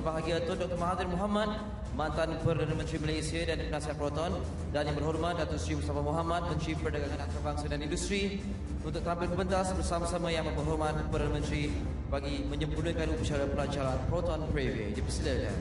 berbahagia Tun Dr. Mahathir Mohamad, mantan Perdana Menteri Malaysia dan Penasihat Proton, dan Yang Berhormat Datuk Seri Mustafa Mohamad, Menteri Perdagangan Antarabangsa dan Industri, untuk tampil ke pentas bersama-sama Yang Berhormat Perdana Menteri bagi menyempurnakan upacara pelancaran Proton Preview. Dipersilakan.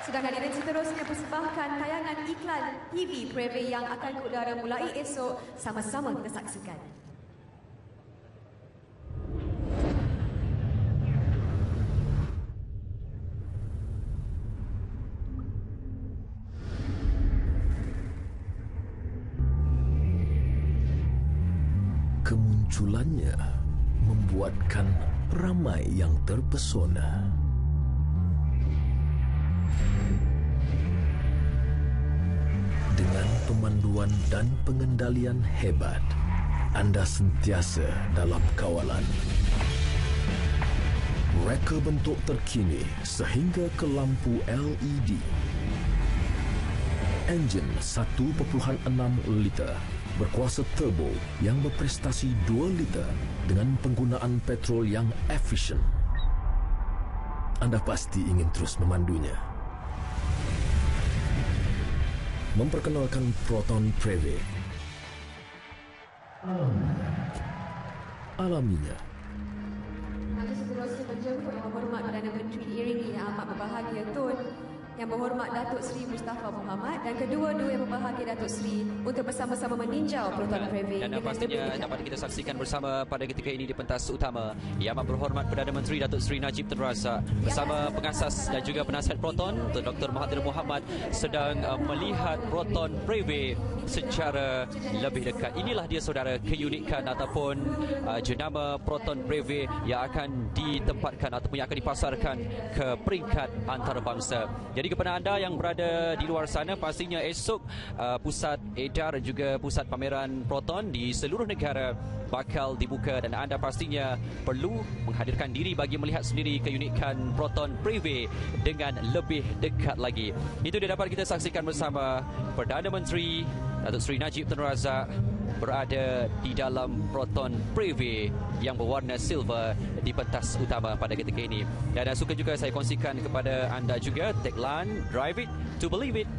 Sedang hadirin seterusnya persembahkan tayangan iklan TV Preview yang akan ke udara mulai esok. Sama-sama kita saksikan. Kemunculannya membuatkan ramai yang terpesona. Dengan pemanduan dan pengendalian hebat, anda sentiasa dalam kawalan. Reka bentuk terkini sehingga ke lampu LED. Enjin 1.6 liter berkuasa turbo yang berprestasi 2 liter dengan penggunaan petrol yang efisien. Anda pasti ingin terus memandunya. Memperkenalkan Proton Preview. Alaminya. Nanti seterusnya menjemput Yang Berhormat Perdana Menteri diiringi Yang Amat Berbahagia Tun Yang Berhormat Datuk Seri Mustafa Mohamad dan kedua-dua Yang Berbahagia Datuk Seri untuk bersama-sama meninjau Proton Preview. Dan pastinya dapat kita saksikan bersama pada ketika ini di pentas utama Yang Amat Berhormat Perdana Menteri Datuk Seri Najib Tun Razak bersama pengasas dan juga penasihat Proton Dr. Mahathir Mohamad sedang melihat Proton Preview secara lebih dekat. Inilah dia saudara keunikan ataupun jenama Proton Preview yang akan ditempatkan ataupun yang akan dipasarkan ke peringkat antarabangsa. Jadi kepada anda yang berada di luar sana, pastinya esok pusat edar dan juga pusat pameran Proton di seluruh negara bakal dibuka dan anda pastinya perlu menghadirkan diri bagi melihat sendiri keunikan Proton Preview dengan lebih dekat lagi. Itu dia dapat kita saksikan bersama Perdana Menteri Datuk Seri Najib Tun Razak berada di dalam Proton Preview yang berwarna silver di pentas utama pada ketika ini. Dan suka juga saya kongsikan kepada anda juga tagline Drive It to Believe It.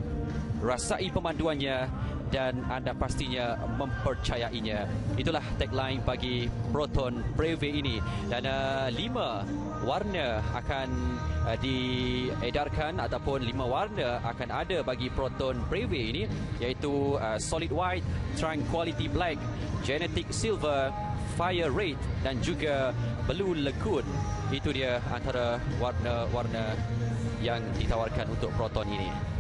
Rasai pemanduannya dan anda pastinya mempercayainya. Itulah tagline bagi Proton Preview ini. Dan 5 warna akan diedarkan ataupun 5 warna akan ada bagi Proton Preview ini, iaitu Solid White, Tranquility Black, Genetic Silver, Fire Red dan juga Blue Lagoon. Itu dia antara warna-warna yang ditawarkan untuk Proton ini.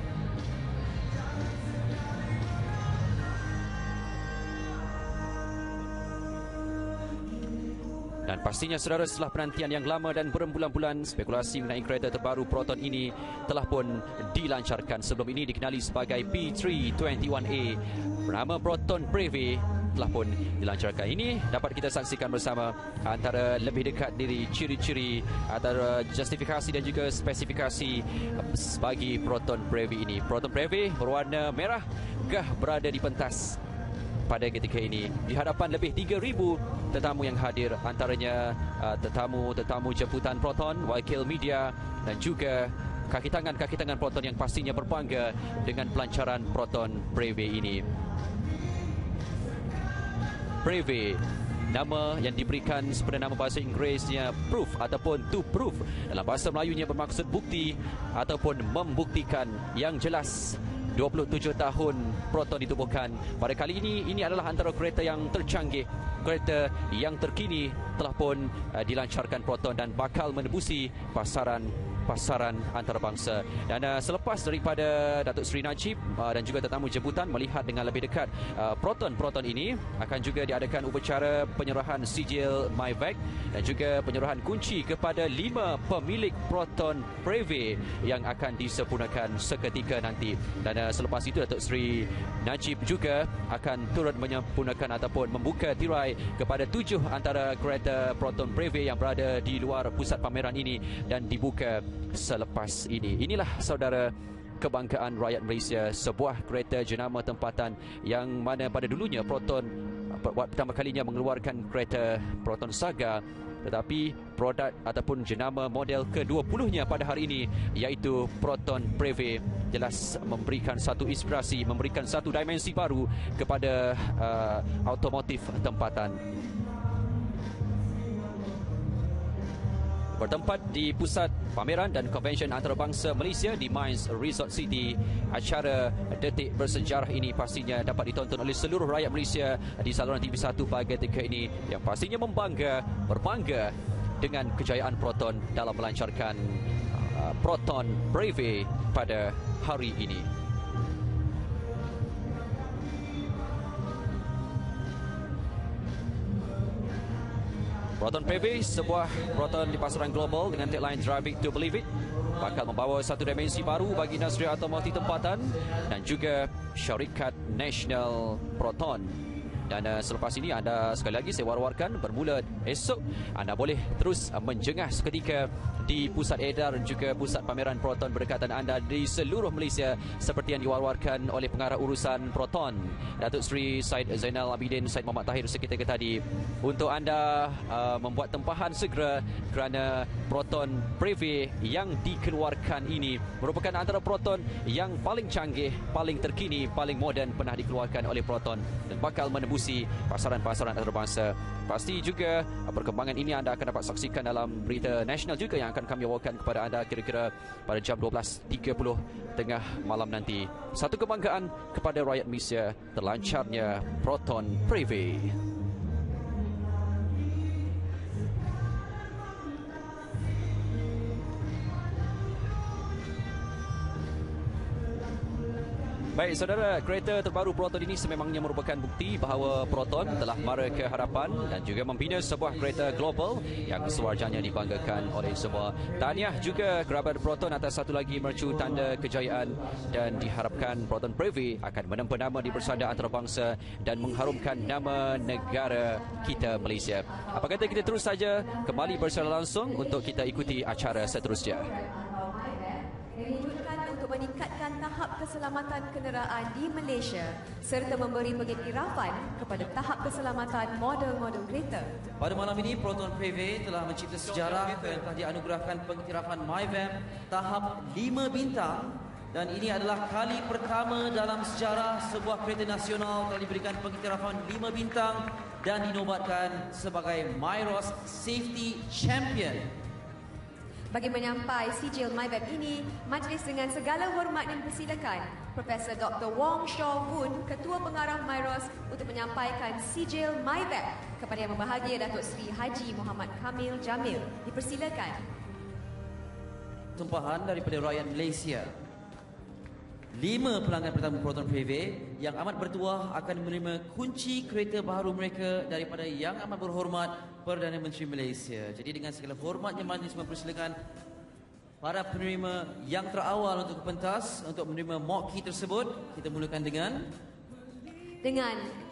Dan pastinya saudara, setelah penantian yang lama dan berbulan-bulan, spekulasi mengenai kereta terbaru Proton ini telah pun dilancarkan. Sebelum ini dikenali sebagai P321A, bernama Proton Preview telah pun dilancarkan. Ini dapat kita saksikan bersama antara lebih dekat diri ciri-ciri antara justifikasi dan juga spesifikasi bagi Proton Preview ini. Proton Preview berwarna merah gah berada di pentas pada ketika ini di hadapan lebih 3,000 tetamu yang hadir, antaranya tetamu jemputan Proton, wakil media dan juga kaki tangan Proton yang pastinya berbangga dengan pelancaran Proton Breve ini. Breve, nama yang diberikan sebenarnya nama bahasa Inggerisnya proof ataupun to prove. Dalam bahasa Melayunya bermaksud bukti ataupun membuktikan. Yang jelas 27 tahun Proton ditubuhkan. Pada kali ini adalah antara kereta yang tercanggih, kereta yang terkini telah pun dilancarkan Proton dan bakal menembusi pasaran antarabangsa. Dan selepas daripada Datuk Seri Najib dan juga tetamu jemputan melihat dengan lebih dekat Proton ini, akan juga diadakan upacara penyerahan sijil MyVac dan juga penyerahan kunci kepada 5 pemilik Proton Breve yang akan disempurnakan seketika nanti. Dan selepas itu Datuk Seri Najib juga akan turut menyempurnakan ataupun membuka tirai kepada 7 antara kereta Proton Breve yang berada di luar pusat pameran ini dan dibuka selepas ini. Inilah saudara kebanggaan rakyat Malaysia, sebuah kereta jenama tempatan yang mana pada dulunya Proton pertama kalinya mengeluarkan kereta Proton Saga, tetapi produk ataupun jenama model ke-20-nya pada hari ini iaitu Proton Breve jelas memberikan satu inspirasi, memberikan satu dimensi baru kepada automotif tempatan. Bertempat di pusat pameran dan konvensyen antarabangsa Malaysia di Mines Resort City, acara detik bersejarah ini pastinya dapat ditonton oleh seluruh rakyat Malaysia di saluran TV1 pada ketika ini, yang pastinya berbangga dengan kejayaan Proton dalam melancarkan Proton Breve pada hari ini. Proton Breve, sebuah Proton di pasaran global dengan tagline Driving to Believe It, bakal membawa satu dimensi baru bagi industri automotif tempatan dan juga syarikat nasional Proton. Dan selepas ini anda sekali lagi saya war-warkan, bermula esok anda boleh terus menjengah seketika di pusat edar dan juga pusat pameran Proton berdekatan anda di seluruh Malaysia seperti yang diwar-warkan oleh pengarah urusan Proton Datuk Seri Syed Zainal Abidin Syed Muhammad Tahir seketika tadi, untuk anda membuat tempahan segera kerana Proton Breve yang dikeluarkan ini merupakan antara Proton yang paling canggih, paling terkini, paling moden pernah dikeluarkan oleh Proton dan bakal menembusi pasaran-pasaran antarabangsa. Pasti juga perkembangan ini anda akan dapat saksikan dalam berita nasional juga yang akan kami bawakan kepada anda kira-kira pada jam 12.30 tengah malam nanti. Satu kebanggaan kepada rakyat Malaysia, terlancarnya Proton Breve. Baik saudara, kereta terbaru Proton ini sememangnya merupakan bukti bahawa Proton telah mara ke hadapan dan juga membina sebuah kereta global yang sewajarnya dibanggakan oleh semua. Tahniah juga kerabat Proton atas satu lagi mercu tanda kejayaan dan diharapkan Proton Breve akan menempa nama di bersada antarabangsa dan mengharumkan nama negara kita Malaysia. Apa kata kita terus saja kembali bersama langsung untuk kita ikuti acara seterusnya. Untuk meningkatkan tahap keselamatan kenderaan di Malaysia serta memberi pengiktirafan kepada tahap keselamatan model-model kereta. Pada malam ini, Proton Breve telah mencipta sejarah dan telah dianugerahkan pengiktirafan MyVam tahap 5 bintang, dan ini adalah kali pertama dalam sejarah sebuah kereta nasional telah diberikan pengiktirafan 5 bintang dan dinobatkan sebagai MyROS Safety Champion. Bagi menyampai sijil MyVac ini, majlis dengan segala hormat dan persilakan Profesor Dr. Wong Shaw Woon, Ketua Pengarah MyROS, untuk menyampaikan sijil MyVac kepada Yang Berbahagia Datuk Seri Haji Muhammad Kamil Jamil. Dipersilakan. Tumpahan daripada rakyat Malaysia. 5 pelanggan pertama Proton Breve yang amat bertuah akan menerima kunci kereta baru mereka daripada Yang Amat Berhormat Perdana Menteri Malaysia. Jadi dengan segala hormatnya majlis mempersilakan para penerima yang terawal untuk ke pentas untuk menerima mock key tersebut. Kita mulakan dengan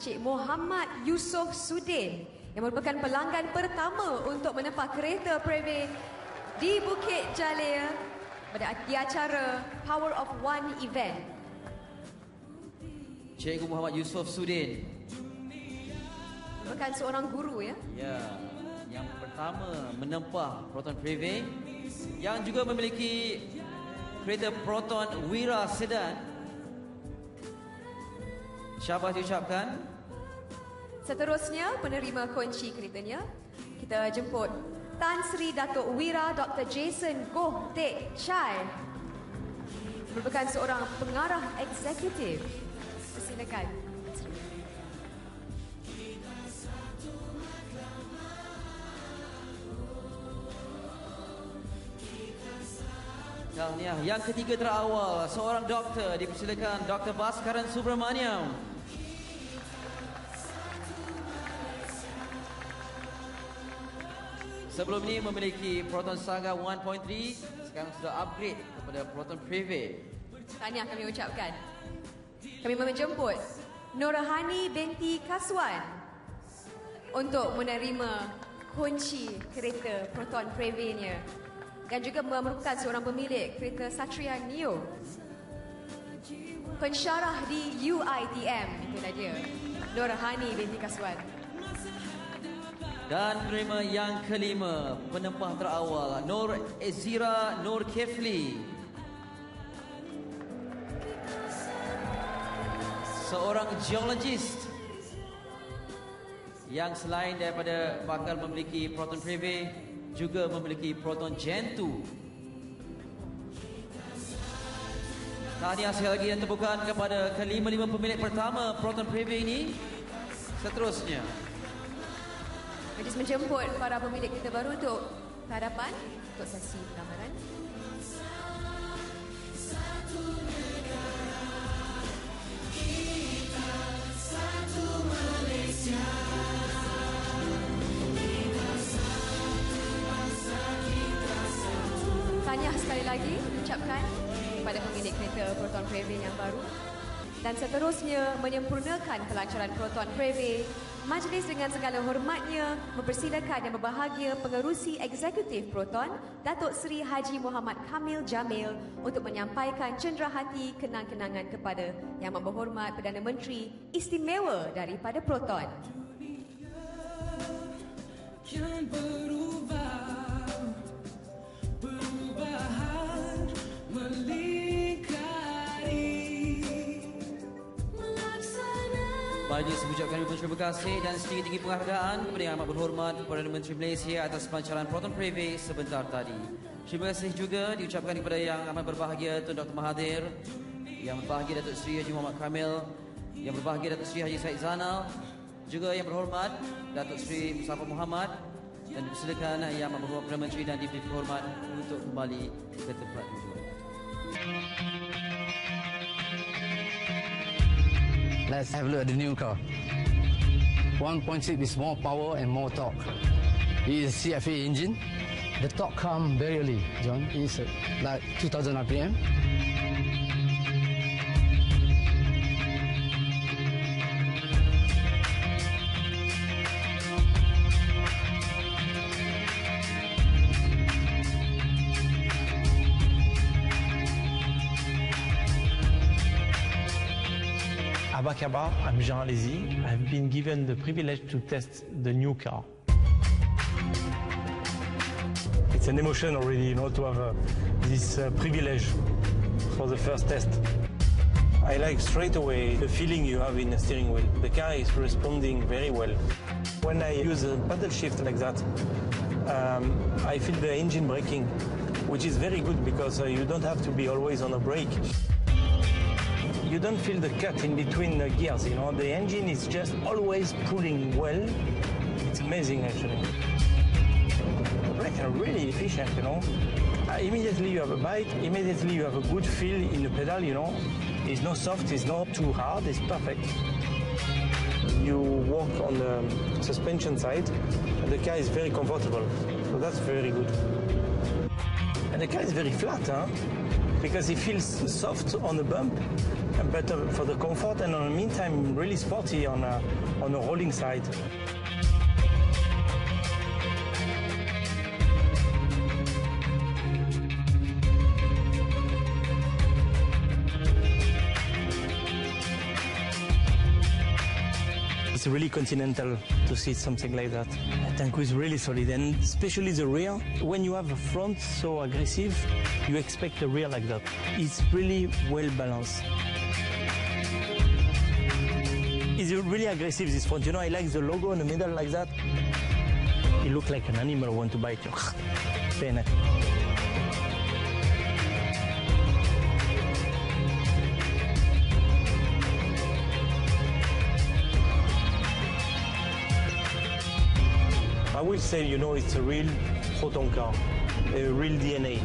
Cik Muhammad Yusof Sudin yang merupakan pelanggan pertama untuk menempah kereta Breve di Bukit Jalil di acara Power of One event. Cikgu Muhammad Yusof Sudin. Bukan seorang guru ya. Ya, yang pertama menempah Proton Preve, yang juga memiliki kereta Proton Wira Sedan. Syabas diucapkan. Seterusnya, penerima kunci keretanya, kita jemput Tan Sri Datuk Wira Dr. Jason Goh Teck Chai, merupakan seorang pengarah eksekutif. Persilakan. Tahniah yang ketiga terawal, seorang doktor, dipersilakan Dr. Bhaskaran Subramaniam. Sebelum ini memiliki Proton Saga 1.3, sekarang sudah upgrade kepada Proton Preve. Tahniah kami ucapkan. Kami menjemput Norahani binti Kaswan untuk menerima kunci kereta Proton Preve-nya, dan juga merupakan seorang pemilik kereta Satria Neo. Pensyarah di UiTM, itulah dia, Norahani binti Kaswan. Dan penerima yang kelima, penempah terawal, Nur Ezira Nur Kefli, seorang geologist yang selain daripada bakal memiliki Proton Preve, juga memiliki Proton Gen 2. Tahniah sekali lagi yang tepukan kepada kelima-lima pemilik pertama Proton Preve ini. Seterusnya, Majlis menjemput para pemilik kereta baru untuk ke hadapan untuk sesi pengamaran. Tahniah sekali lagi ucapkan kepada pemilik kereta Proton Preve yang baru. Dan seterusnya, menyempurnakan kelancaran Proton Preve, majlis dengan segala hormatnya mempersilakan yang berbahagia pengerusi eksekutif Proton, Datuk Seri Haji Muhammad Kamil Jamil, untuk menyampaikan cenderahati kenang-kenangan kepada Yang Amat Berhormat Perdana Menteri Istimewa daripada Proton. Yang perubahan melingkari. majlis mengucapkan ribuan terima kasih dan setinggi-tinggi penghargaan kepada Yang Amat Berhormat Perdana Menteri Malaysia atas pelancaran Proton Preve sebentar tadi. Terima kasih juga diucapkan kepada Yang Amat Berbahagia Tun Dr. Mahathir, Yang Berbahagia Datuk Seri Haji Muhammad Kamil, Yang Berbahagia Datuk Seri Haji Said Zanal, juga Yang Berhormat Datuk Seri Mustafa Muhammad, dan dipersilakan Yang Amat Berhormat Perdana Menteri dan Diberi Hormat untuk kembali ke tempat duduk. Let's have a look at the new car. 1.6 is more power and more torque. It is CFA engine. The torque comes very early, John. It's like 2000 RPM. Abakaba, I'm Jean Alési. I've been given the privilege to test the new car. It's an emotion already, to have this privilege for the first test. I like straight away the feeling you have in the steering wheel. The car is responding very well. When I use a paddle shift like that, I feel the engine braking, which is very good because you don't have to be always on a brake. You don't feel the cut in between the gears, The engine is just always pulling well. It's amazing, actually. Really efficient, Immediately you have a bite, immediately you have a good feel in the pedal, It's not soft, it's not too hard, it's perfect. You walk on the suspension side, and the car is very comfortable. So that's very good. And the car is very flat, because it feels soft on the bump, but for the comfort, and in the meantime, really sporty on a rolling side. It's really continental to see something like that. The tank is really solid, and especially the rear. When you have a front so aggressive, you expect a rear like that. It's really well balanced. It's really aggressive, this front. You know, I like the logo in the middle like that. It looks like an animal want to bite you. Very nice. I will say, you know, it's a real Proton car, a real DNA.